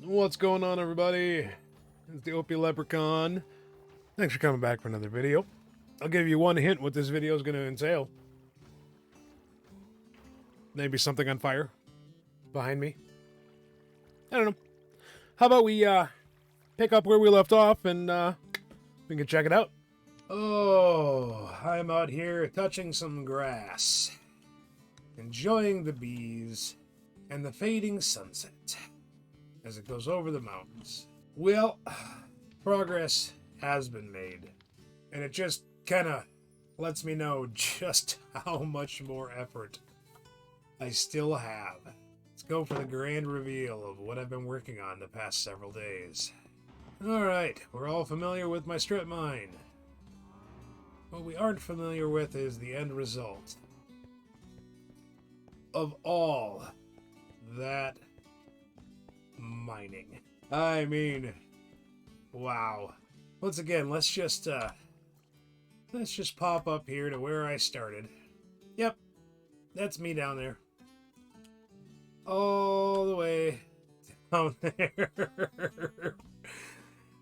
What's going on, everybody? It's the Opie Leprechaun. Thanks for coming back for another video. I'll give you one hint what this video is going to entail. Maybe something on fire behind me. I don't know. How about we pick up where we left off and we can check it out. Oh, I'm out here touching some grass, enjoying the bees and the fading sunset as it goes over the mountains. Well, progress has been made, and it just kind of lets me know just how much more effort I still have. Let's go for the grand reveal of what I've been working on the past several days. Alright, we're all familiar with my strip mine. What we aren't familiar with is the end result of all that mining. I mean, wow. Once again, let's just pop up here to where I started. Yep, that's me down there. All the way down there.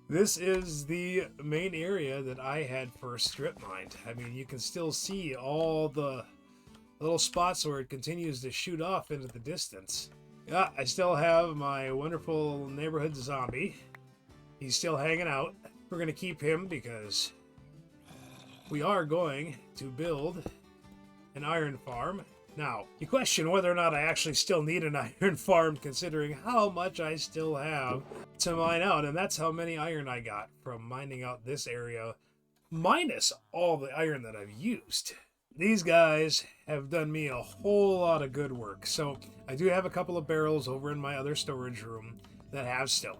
This is the main area that I had first strip mined. I mean, you can still see all the little spots where it continues to shoot off into the distance. Yeah, I still have my wonderful neighborhood zombie. He's still hanging out. We're going to keep him because we are going to build an iron farm. Now, you question whether or not I actually still need an iron farm considering how much I still have to mine out. And that's how many iron I got from mining out this area, minus all the iron that I've used. These guys have done me a whole lot of good work. So I do have a couple of barrels over in my other storage room that have stone.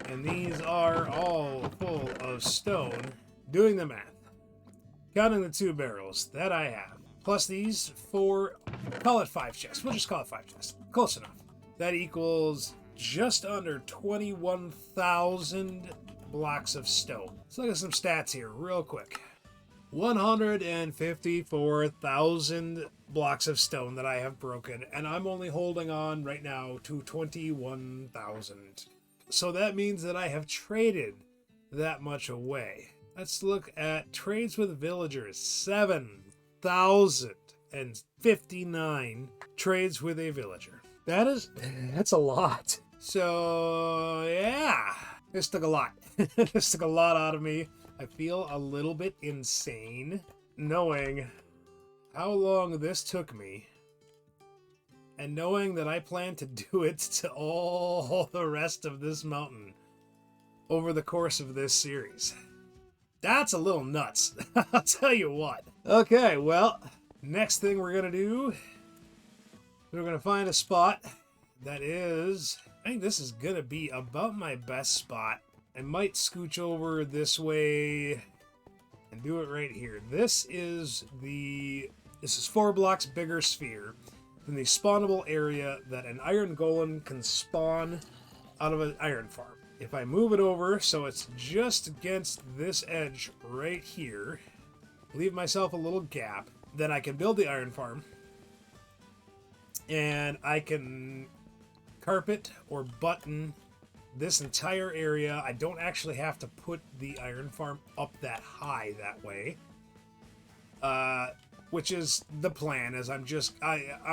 And these are all full of stone. Doing the math, counting the 2 barrels that I have, plus these 4, call it 5 chests. We'll just call it 5 chests. Close enough. That equals just under 21,000 blocks of stone. Let's look at some stats here real quick. 154,000 blocks of stone that I have broken, and I'm only holding on right now to 21,000. So that means that I have traded that much away. Let's look at trades with villagers. 7,059 trades with a villager. That's a lot. So yeah, this took a lot. This took a lot out of me. I feel a little bit insane knowing how long this took me and knowing that I plan to do it to all the rest of this mountain over the course of this series. That's a little nuts. I'll tell you what. Okay, well, next thing we're going to do, we're going to find a spot that is, I think this is going to be about my best spot. I might scooch over this way and do it right here. This is 4 blocks bigger sphere than the spawnable area that an iron golem can spawn out of an iron farm. If I move it over so it's just against this edge right here, leave myself a little gap, then I can build the iron farm and I can carpet or button this entire area. I don't actually have to put the iron farm up that high that way, which is the plan. As I'm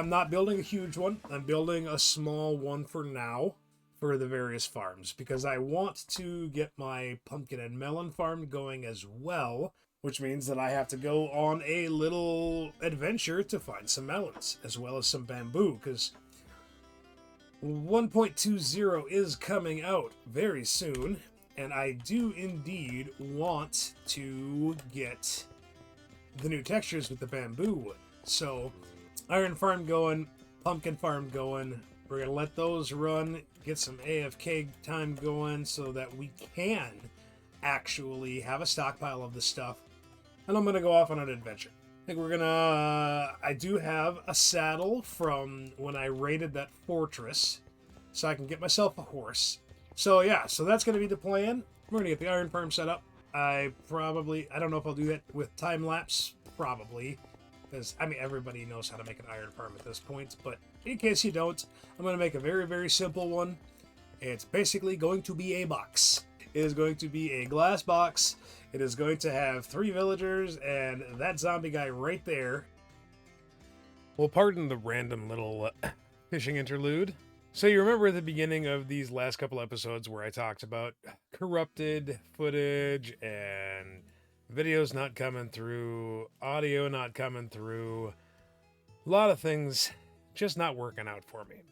not building a huge one. I'm building a small one for now for the various farms because I want to get my pumpkin and melon farm going as well, which means that I have to go on a little adventure to find some melons as well as some bamboo because 1.20 is coming out very soon, and I do indeed want to get the new textures with the bamboo wood. So, iron farm going, pumpkin farm going. We're going to let those run, get some AFK time going so that we can actually have a stockpile of the stuff. And I'm going to go off on an adventure. I think we're gonna, I do have a saddle from when I raided that fortress, so I can get myself a horse. So yeah, so that's gonna be the plan. We're gonna get the iron farm set up. I don't know if I'll do that with time lapse, probably, because I mean everybody knows how to make an iron farm at this point, but in case you don't, I'm gonna make a very, very simple one. It's basically going to be a box. It is going to be a glass box. It is going to have 3 villagers and that zombie guy right there. Well, pardon the random little fishing interlude. So you remember at the beginning of these last couple episodes where I talked about corrupted footage and videos not coming through, audio not coming through, a lot of things just not working out for me.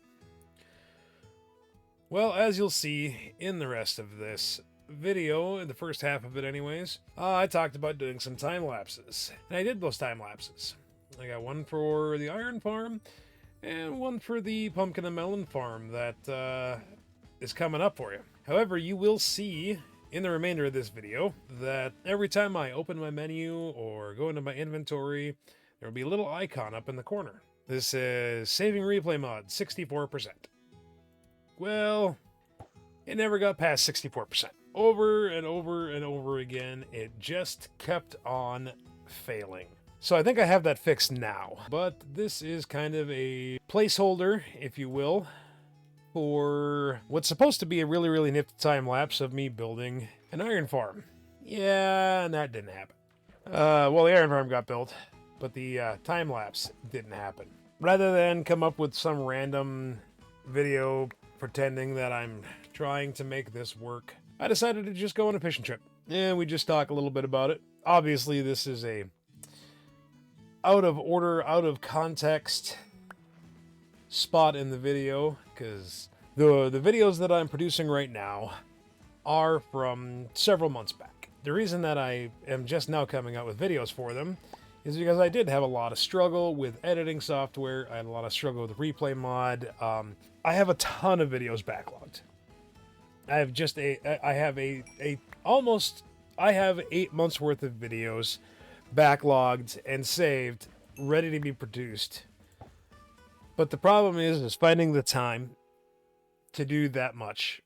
Well, as you'll see in the rest of this video, in the first half of it anyways, I talked about doing some time lapses. And I did those time lapses. I got one for the iron farm, and one for the pumpkin and melon farm that is coming up for you. However, you will see in the remainder of this video that every time I open my menu or go into my inventory, there will be a little icon up in the corner. This is Saving Replay Mod, 64%. Well, it never got past 64%. Over and over and over again, it just kept on failing. So I think I have that fixed now, but this is kind of a placeholder, if you will, for what's supposed to be a really, really nifty time lapse of me building an iron farm. Yeah, and that didn't happen. Well, the iron farm got built, but the time lapse didn't happen. Rather than come up with some random video pretending that I'm trying to make this work, I decided to just go on a fishing trip. And we just talk a little bit about it. Obviously, this is a out of order, out of context spot in the video, because the videos that I'm producing right now are from several months back. The reason that I am just now coming out with videos for them is because I did have a lot of struggle with editing software. I had a lot of struggle with replay mod. I have a ton of videos backlogged. I have 8 months worth of videos backlogged and saved, ready to be produced. But the problem is finding the time to do that much.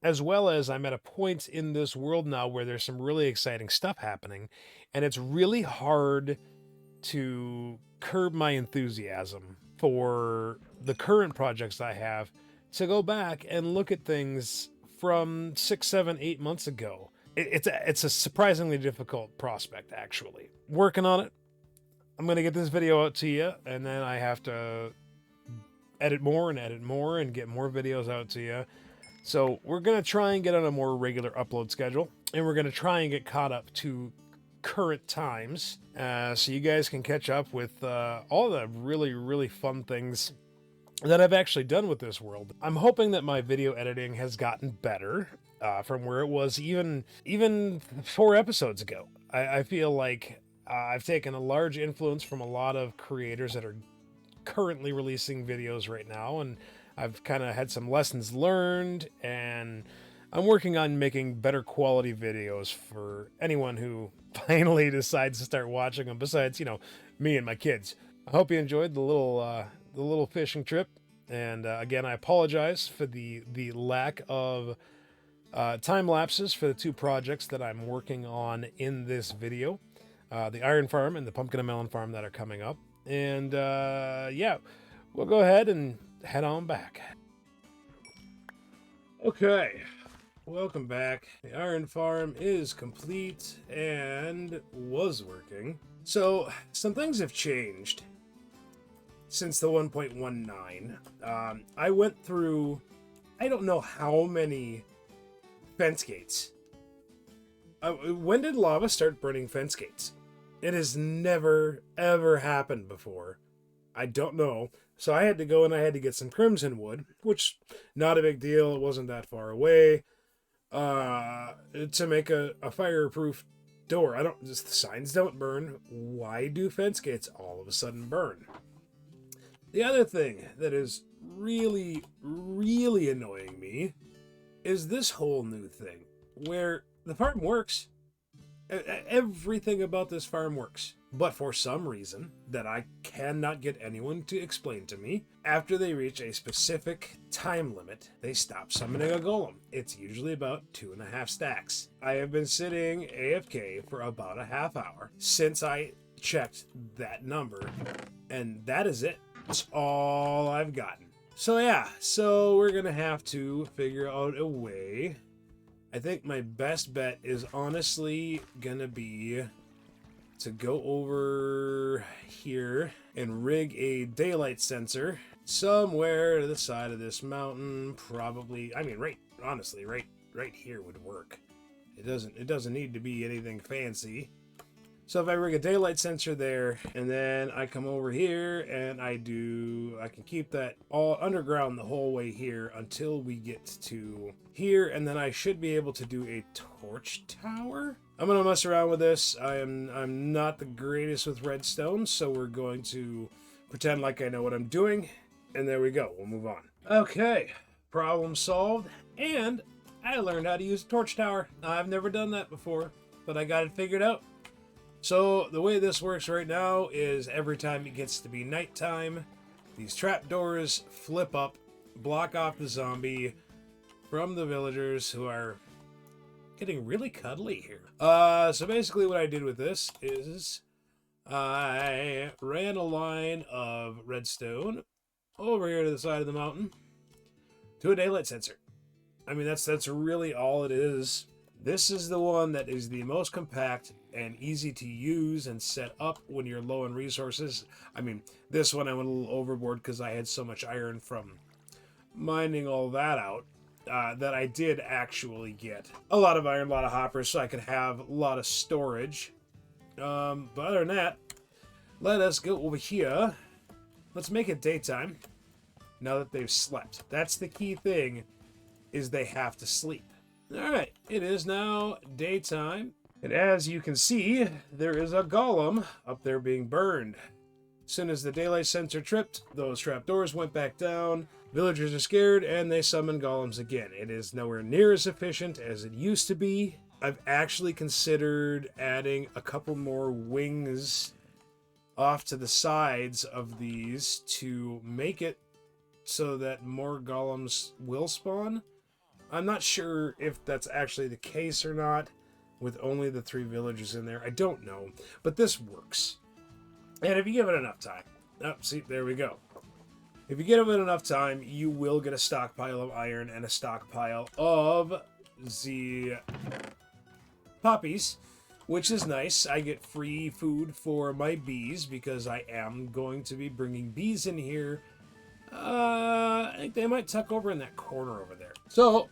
As well as I'm at a point in this world now where there's some really exciting stuff happening, and it's really hard to curb my enthusiasm for the current projects I have to go back and look at things from 6, 7, 8 months ago. It's a surprisingly difficult prospect, actually. Working on it. I'm going to get this video out to you, and then I have to edit more and get more videos out to you. So we're going to try and get on a more regular upload schedule, and we're going to try and get caught up to current times, so you guys can catch up with all the really, really fun things that I've actually done with this world. I'm hoping that my video editing has gotten better from where it was even 4 episodes ago. I feel like I've taken a large influence from a lot of creators that are currently releasing videos right now, and I've kind of had some lessons learned, and I'm working on making better quality videos for anyone who finally decides to start watching them, besides, me and my kids. I hope you enjoyed the little fishing trip, and again, I apologize for the lack of time lapses for the 2 projects that I'm working on in this video, the iron farm and the pumpkin and melon farm that are coming up. And yeah, we'll go ahead and head on back. Okay, welcome back. The iron farm is complete and was working. So some things have changed since the 1.19. I went through, I don't know how many fence gates. When did lava start burning fence gates? It has never, ever happened before. I don't know. So I had to go and I had to get some crimson wood, which, not a big deal. It wasn't that far away, to make a fireproof door. The signs don't burn. Why do fence gates all of a sudden burn? The other thing that is really, really annoying me is this whole new thing where the farm works. Everything about this farm works. But for some reason that I cannot get anyone to explain to me, after they reach a specific time limit, they stop summoning a golem. It's usually about 2.5 stacks. I have been sitting AFK for about a half hour since I checked that number, and that is it. That's all I've gotten. So yeah, so we're gonna have to figure out a way. I think my best bet is honestly gonna be to go over here and rig a daylight sensor somewhere to the side of this mountain. Probably, I mean, honestly, right here would work. It doesn't need to be anything fancy. So if I rig a daylight sensor there, and then I come over here and I can keep that all underground the whole way here until we get to here, and then I should be able to do a torch tower. I'm gonna mess around with this. I'm not the greatest with redstone, so we're going to pretend like I know what I'm doing, and there we go. We'll move on. Okay, problem solved, and I learned how to use a torch tower. I've never done that before, but I got it figured out. So the way this works right now is every time it gets to be nighttime, these trapdoors flip up, block off the zombie from the villagers who are getting really cuddly here. So basically what I did with this is I ran a line of redstone over here to the side of the mountain to a daylight sensor. I mean, that's really all it is. This is the one that is the most compact and easy to use and set up when you're low on resources. I mean, this one I went a little overboard because I had so much iron from mining all that out that I did actually get a lot of iron, a lot of hoppers, so I could have a lot of storage. But other than that, let us go over here. Let's make it daytime now that they've slept. That's the key thing, is they have to sleep. Alright, it is now daytime, and as you can see, there is a golem up there being burned. As soon as the daylight sensor tripped, those trapdoors went back down, villagers are scared, and they summon golems again. It is nowhere near as efficient as it used to be. I've actually considered adding a couple more wings off to the sides of these to make it so that more golems will spawn. I'm not sure if that's actually the case or not, with only the 3 villagers in there. I don't know, but this works. And if you give it enough time, see, there we go. If you give it enough time, you will get a stockpile of iron and a stockpile of the poppies, which is nice. I get free food for my bees because I am going to be bringing bees in here. I think they might tuck over in that corner over there. So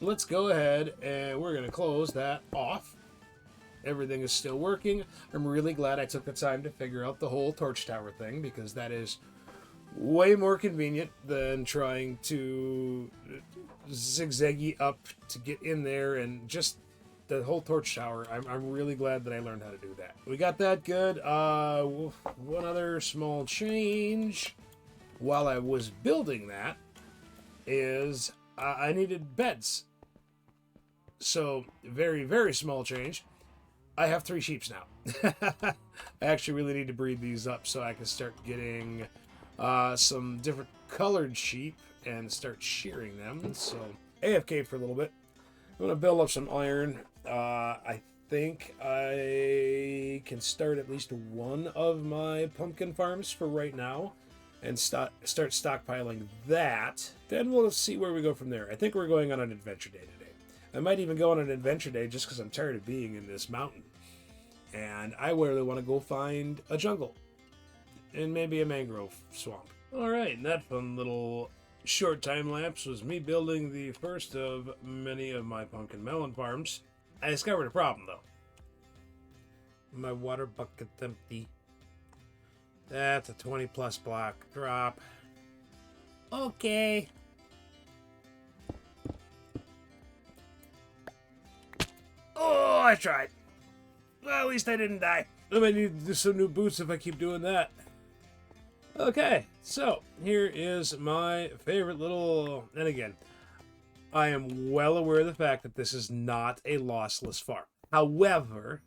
let's go ahead and we're going to close that off. Everything is still working. I'm really glad I took the time to figure out the whole torch tower thing, because that is way more convenient than trying to zigzaggy up to get in there, and just the whole torch tower. I'm really glad that I learned how to do that. We got that good. One other small change while I was building that is I needed beds. So, very, very small change. I have 3 sheeps now. I actually really need to breed these up so I can start getting some different colored sheep and start shearing them. So, AFK for a little bit. I'm going to build up some iron. I think I can start at least one of my pumpkin farms for right now and start stockpiling that. Then we'll see where we go from there. I think we're going on an adventure day today. I might even go on an adventure day just because I'm tired of being in this mountain. And I really want to go find a jungle. And maybe a mangrove swamp. Alright, and that fun little short time lapse was me building the first of many of my pumpkin melon farms. I discovered a problem though. My water bucket's empty. That's a 20 plus block drop. Okay. Oh, I tried. Well, at least I didn't die. I might need to do some new boots if I keep doing that. Okay, so here is my favorite little... And again, I am well aware of the fact that this is not a lossless farm. However,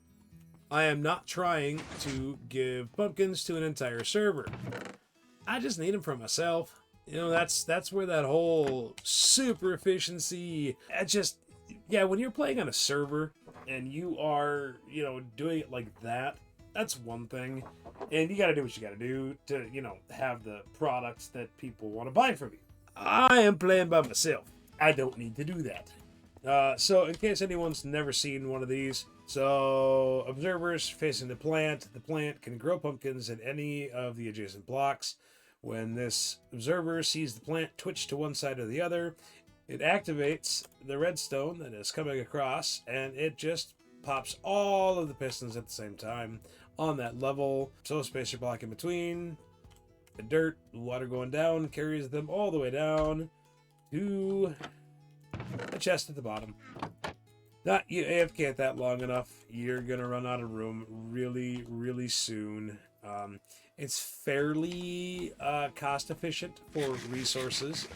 I am not trying to give pumpkins to an entire server. I just need them for myself. You know, that's where that whole super efficiency... Yeah, when you're playing on a server and you are, you know, doing it like that, That's one thing. And you got to do what you got to do to, you know, have the products that people want to buy from you. I am playing by myself. I don't need to do that. So in case anyone's never seen one of these, so observers facing the plant can grow pumpkins in any of the adjacent blocks. When this observer sees the plant twitch to one side or the other, it activates the redstone that is coming across, and it just pops all of the pistons at the same time on that level. So spacer block in between, the dirt, the water going down, carries them all the way down to the chest at the bottom. Not you AFK it that long enough, you're gonna run out of room really, really soon. It's fairly cost efficient for resources.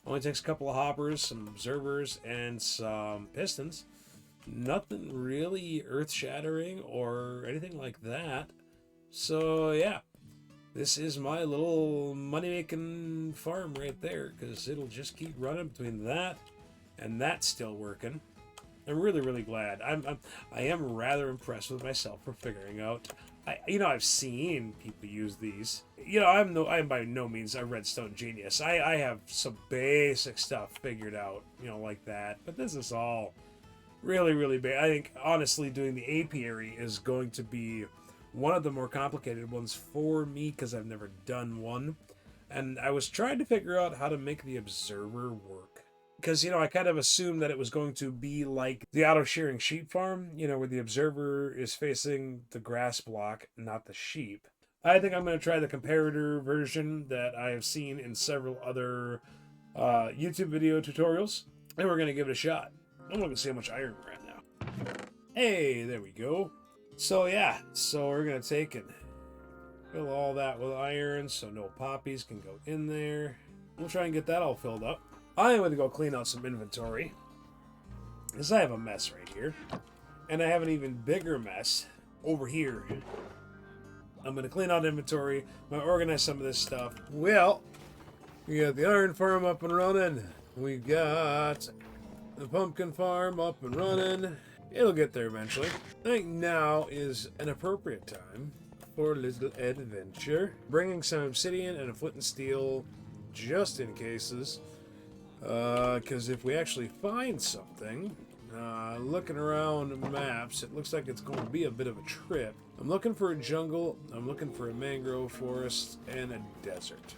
Only takes a couple of hoppers, some observers, and some pistons. Nothing really earth-shattering or anything like that. So yeah, this is my little money-making farm right there, because it'll just keep running between that and that still working. I'm really, really glad. I am rather impressed with myself for figuring out. I've seen people use these. I'm by no means a redstone genius. I have some basic stuff figured out, like that. But this is all really, really big. I think honestly, doing the apiary is going to be one of the more complicated ones for me because I've never done one, and I was trying to figure out how to make the observer work. Because, I kind of assumed that it was going to be like the auto-shearing sheep farm, where the observer is facing the grass block, not the sheep. I think I'm going to try the comparator version that I have seen in several other YouTube video tutorials, and we're going to give it a shot. I'm going to see how much iron we're at now. Hey, there we go. So yeah, we're going to take and fill all that with iron so no poppies can go in there. We'll try and get that all filled up. I'm going to go clean out some inventory, because I have a mess right here, and I have an even bigger mess over here. I'm going to clean out inventory, I'm going to organize some of this stuff. Well, we got the iron farm up and running. We got the pumpkin farm up and running. It'll get there eventually. I think now is an appropriate time for a little adventure. Bringing some obsidian and a flint and steel just in cases. Because if we actually find something, looking around maps, it looks like it's going to be a bit of a trip. I'm looking for a jungle, I'm looking for a mangrove forest, and a desert.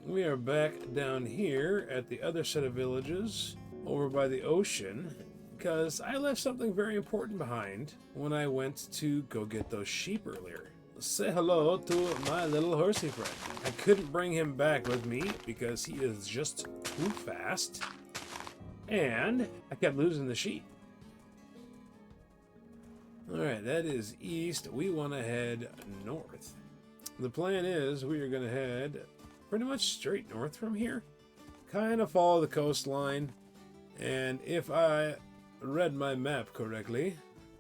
We are back down here at the other set of villages, over by the ocean, because I left something very important behind when I went to go get those sheep earlier. Say hello to my little horsey friend. I couldn't bring him back with me because he is just too fast, and I kept losing the sheep. Alright, that is east. We want to head north. The plan is we are going to head pretty much straight north from here. Kind of follow the coastline, and if I read my map correctly,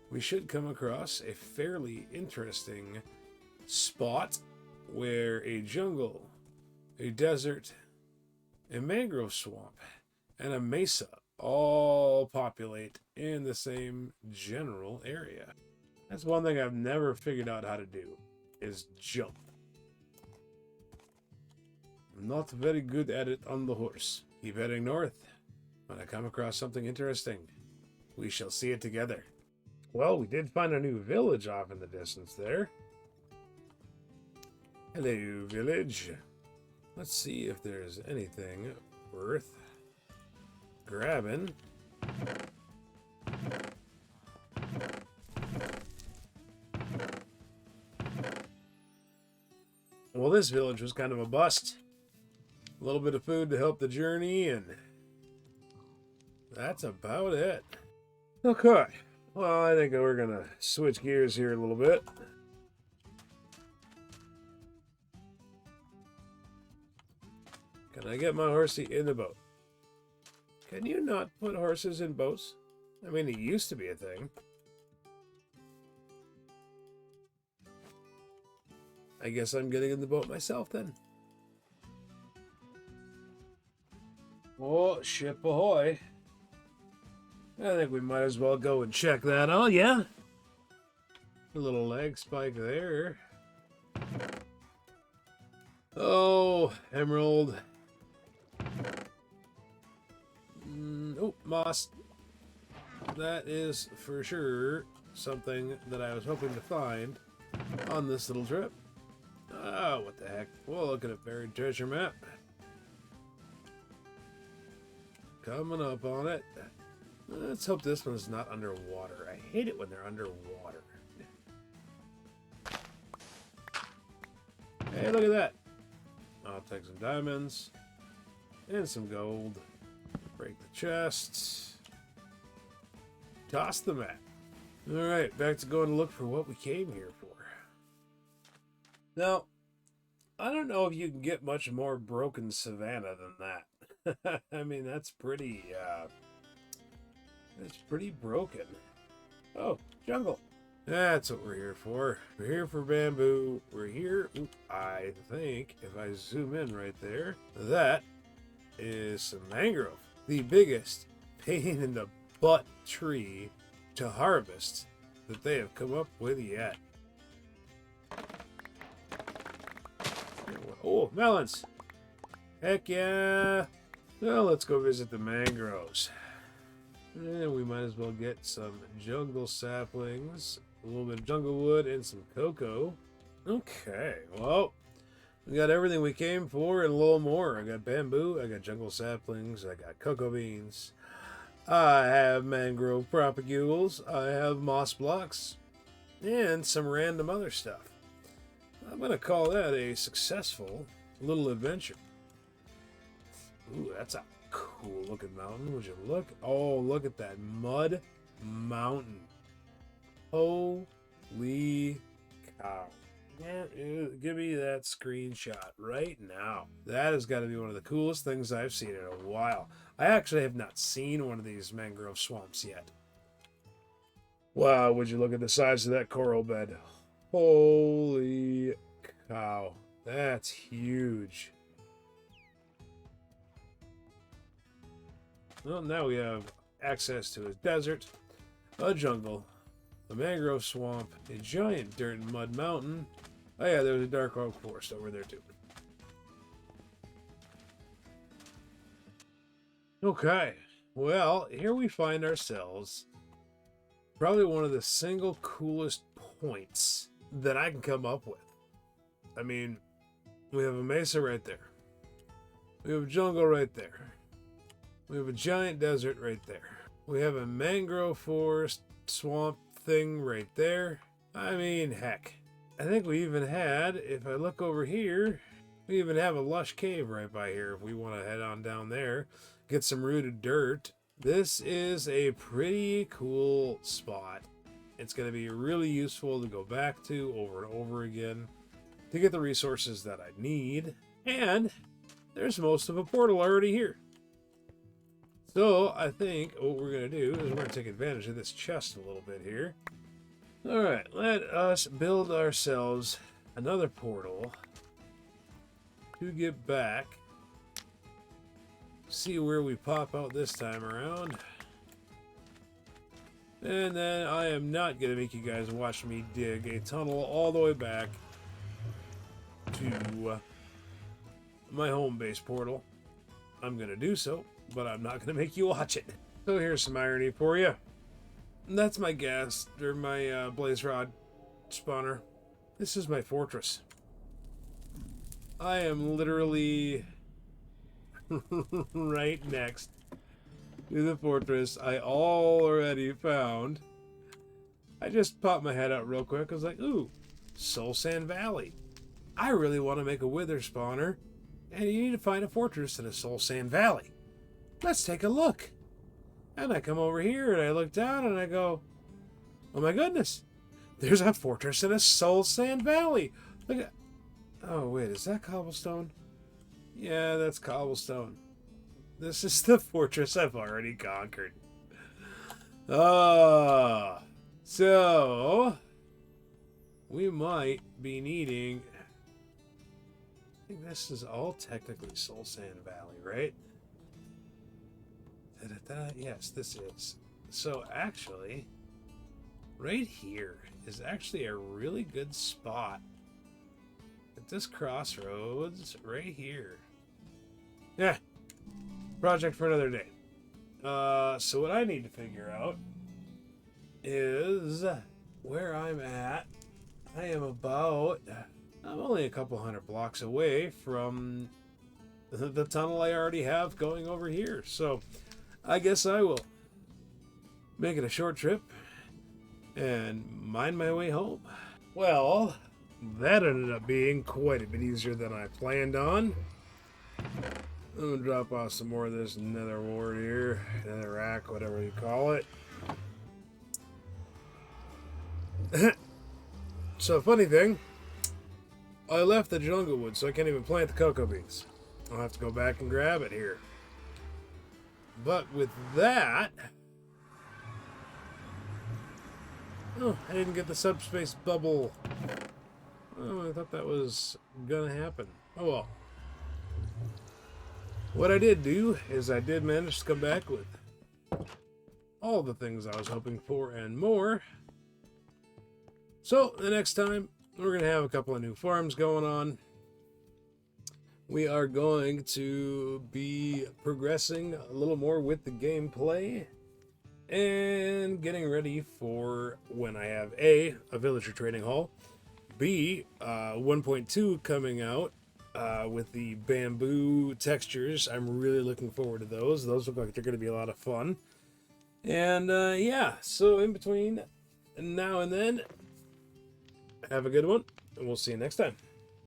we should come across a fairly interesting spot where a jungle, a desert, a mangrove swamp, and a mesa all populate in the same general area. That's one thing I've never figured out how to do, is jump. I'm not very good at it on the horse. Keep heading north. When I come across something interesting, we shall see it together. Well, we did find a new village off in the distance there. Hello, village. Let's see if there's anything worth grabbing. Well, this village was kind of a bust. A little bit of food to help the journey, and that's about it. Okay. Well, I think we're going to switch gears here a little bit. Can I get my horsey in the boat? Can you not put horses in boats? I mean, it used to be a thing. I guess I'm getting in the boat myself then. Oh, ship ahoy. I think we might as well go and check that out, yeah? A little leg spike there. Oh, emerald. Oh, moss. That is for sure something that I was hoping to find on this little trip. Oh, what the heck. Well, look at a buried treasure map. Coming up on it. Let's hope this one's not underwater. I hate it when they're underwater. Hey, look at that. I'll take some diamonds and some gold. Break the chests. Toss the map. Alright, back to going to look for what we came here for. Now, I don't know if you can get much more broken savanna than that. I mean, that's pretty broken. Oh, jungle. That's what we're here for. We're here for bamboo. We're here. Ooh, I think if I zoom in right there, that is some mangrove. The biggest pain in the butt tree to harvest that they have come up with yet. Oh, melons. Heck yeah. Well, let's go visit the mangroves. And we might as well get some jungle saplings, a little bit of jungle wood, and some cocoa. Okay, well, we got everything we came for and a little more. I got bamboo, I got jungle saplings, I got cocoa beans. I have mangrove propagules, I have moss blocks, and some random other stuff. I'm going to call that a successful little adventure. Ooh, that's a cool looking mountain. Would you look? Oh, look at that mud mountain. Holy cow. Give me that screenshot right now. That has got to be one of the coolest things I've seen in a while. I actually have not seen one of these mangrove swamps yet. Wow, would you look at the size of that coral bed? Holy cow. That's huge. Well, now we have access to a desert, a jungle, a mangrove swamp, a giant dirt and mud mountain. Oh yeah, there's a dark oak forest over there too. Okay, well, here we find ourselves probably one of the single coolest points that I can come up with. I mean, we have a mesa right there. We have a jungle right there. We have a giant desert right there. We have a mangrove forest swamp thing right there. I mean, heck. I think we even had, if I look over here, we even have a lush cave right by here if we want to head on down there, get some rooted dirt. This is a pretty cool spot. It's going to be really useful to go back to over and over again to get the resources that I need. And there's most of a portal already here. So I think what we're going to do is we're going to take advantage of this chest a little bit here. All right, let us build ourselves another portal to get back. See where we pop out this time around. And then I am not going to make you guys watch me dig a tunnel all the way back to my home base portal. I'm going to do so, but I'm not going to make you watch it. So here's some irony for you. That's my gas, or my blaze rod spawner. This is my fortress. I am literally right next to the fortress I already found. I just popped my head out real quick. I was like, ooh, Soul Sand Valley. I really want to make a wither spawner, and you need to find a fortress in a Soul Sand Valley. Let's take a look. And I come over here and I look down and I go, oh my goodness, there's a fortress in a Soul Sand Valley. Look at, oh wait, is that cobblestone? Yeah, that's cobblestone. This is the fortress I've already conquered. So we might be needing, I think this is all technically Soul Sand Valley, right? Yes, this is. So actually, right here is actually a really good spot. At this crossroads, right here. Yeah, project for another day. So what I need to figure out is where I'm at. I'm only a couple hundred blocks away from the tunnel I already have going over here. So I guess I will make it a short trip and mind my way home. Well, that ended up being quite a bit easier than I planned on. I'm gonna drop off some more of this nether wart here, nether rack, whatever you call it. So, funny thing, I left the jungle wood, so I can't even plant the cocoa beans. I'll have to go back and grab it here. But with that... Oh, I didn't get the subspace bubble. Oh, I thought that was gonna happen. Oh well. What I did do is I did manage to come back with all the things I was hoping for and more. So, the next time, we're going to have a couple of new farms going on. We are going to be progressing a little more with the gameplay and getting ready for when I have A villager trading hall, B, 1.2 coming out with the bamboo textures. I'm really looking forward to those. Those look like they're going to be a lot of fun. And yeah, so in between now and then, have a good one, and we'll see you next time.